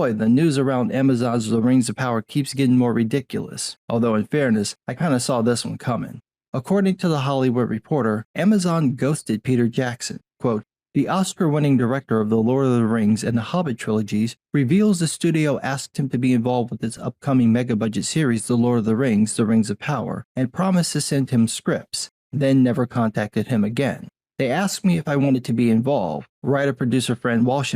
boy, the news around Amazon's The Rings of Power keeps getting more ridiculous, although in fairness, I kinda saw this one coming. According to The Hollywood Reporter, Amazon ghosted Peter Jackson. Quote, the Oscar-winning director of The Lord of the Rings and The Hobbit trilogies reveals the studio asked him to be involved with its upcoming mega-budget series The Lord of the Rings, The Rings of Power, and promised to send him scripts, then never contacted him again. They asked me if I wanted to be involved, writer-producer friend Walsh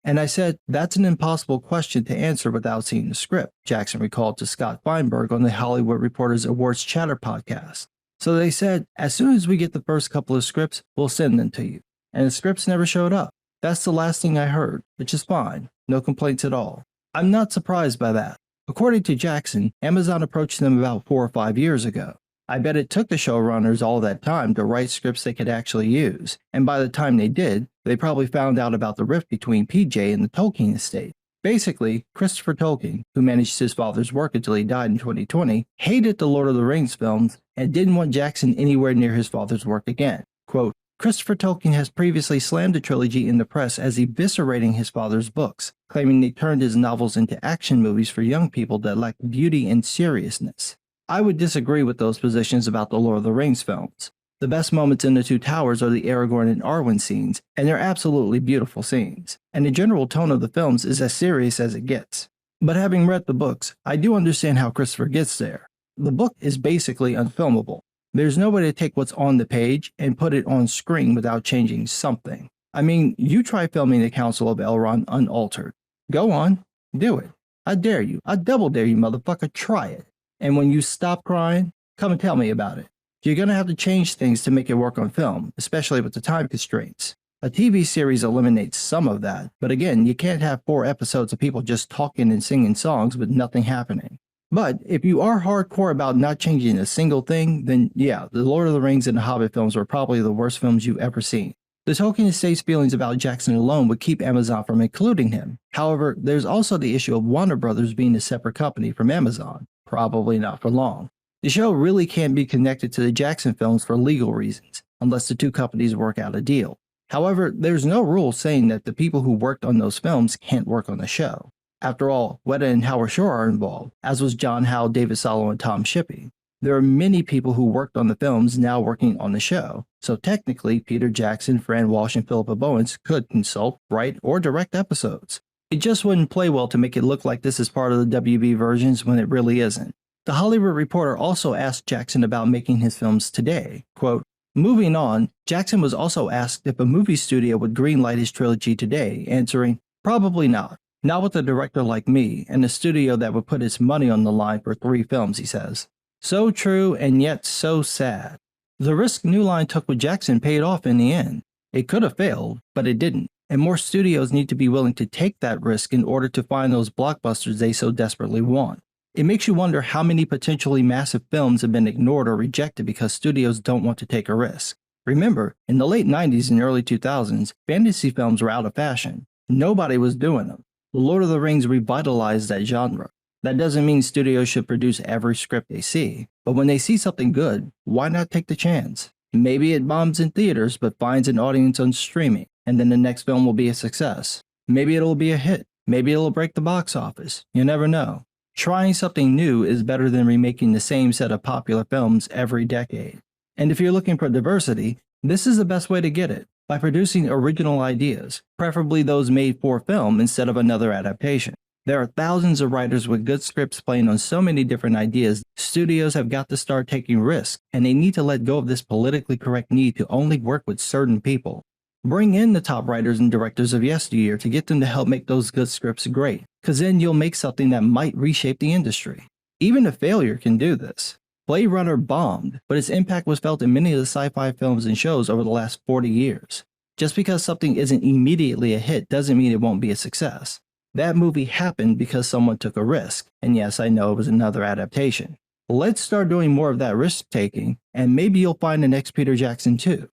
and I said, that's an impossible question to answer without seeing the script, Jackson recalled to Scott Feinberg on the Hollywood Reporter's Awards Chatter podcast. So they said, as soon as we get the first couple of scripts, we'll send them to you. And the scripts never showed up. That's the last thing I heard, which is fine. No complaints at all. I'm not surprised by that. According to Jackson, Amazon approached them about 4 or 5 years ago. I bet it took the showrunners all that time to write scripts they could actually use, and by the time they did, they probably found out about the rift between PJ and the Tolkien estate. Basically, Christopher Tolkien, who managed his father's work until he died in 2020, hated the Lord of the Rings films and didn't want Jackson anywhere near his father's work again. Quote, Christopher Tolkien has previously slammed the trilogy in the press as eviscerating his father's books, claiming they turned his novels into action movies for young people that lacked beauty and seriousness. I would disagree with those positions about the Lord of the Rings films. The best moments in The Two Towers are the Aragorn and Arwen scenes, and they're absolutely beautiful scenes, and the general tone of the films is as serious as it gets. But having read the books, I do understand how Christopher gets there. The book is basically unfilmable. There's no way to take what's on the page and put it on screen without changing something. I mean, you try filming the Council of Elrond unaltered. Go on, do it. I dare you. I double dare you, motherfucker, try it. And when you stop crying, come and tell me about it. You're gonna have to change things to make it work on film, especially with the time constraints. A TV series eliminates some of that, but again, you can't have 4 episodes of people just talking and singing songs with nothing happening. But if you are hardcore about not changing a single thing, then yeah, The Lord of the Rings and The Hobbit films were probably the worst films you've ever seen. The Tolkien estate's feelings about Jackson alone would keep Amazon from including him. However, there's also the issue of Warner Brothers being a separate company from Amazon. Probably not for long. The show really can't be connected to the Jackson films for legal reasons, unless the two companies work out a deal. However, there's no rule saying that the people who worked on those films can't work on the show. After all, Weta and Howard Shore are involved, as was John Howe, David Salo, and Tom Shippey. There are many people who worked on the films now working on the show, so technically Peter Jackson, Fran Walsh, and Philippa Bowens could consult, write, or direct episodes. It just wouldn't play well to make it look like this is part of the WB versions when it really isn't. The Hollywood Reporter also asked Jackson about making his films today. Quote, moving on, Jackson was also asked if a movie studio would greenlight his trilogy today, answering, probably not. Not with a director like me, and a studio that would put its money on the line for 3 films, he says. So true and yet so sad. The risk New Line took with Jackson paid off in the end. It could have failed, but it didn't, and more studios need to be willing to take that risk in order to find those blockbusters they so desperately want. It makes you wonder how many potentially massive films have been ignored or rejected because studios don't want to take a risk. Remember, in the late 90s and early 2000s, fantasy films were out of fashion. Nobody was doing them. The Lord of the Rings revitalized that genre. That doesn't mean studios should produce every script they see, but when they see something good, why not take the chance? Maybe it bombs in theaters but finds an audience on streaming, and then the next film will be a success. Maybe it'll be a hit. Maybe it'll break the box office. You never know. Trying something new is better than remaking the same set of popular films every decade. And if you're looking for diversity, this is the best way to get it, by producing original ideas, preferably those made for film instead of another adaptation. There are thousands of writers with good scripts playing on so many different ideas. Studios have got to start taking risks, and they need to let go of this politically correct need to only work with certain people. Bring in the top writers and directors of yesteryear to get them to help make those good scripts great, because then you'll make something that might reshape the industry. Even a failure can do this. Blade Runner bombed, but its impact was felt in many of the sci-fi films and shows over the last 40 years. Just because something isn't immediately a hit doesn't mean it won't be a success. That movie happened because someone took a risk, and yes, I know it was another adaptation. Let's start doing more of that risk-taking, and maybe you'll find the next Peter Jackson too.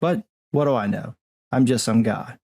But what do I know? I'm just some guy.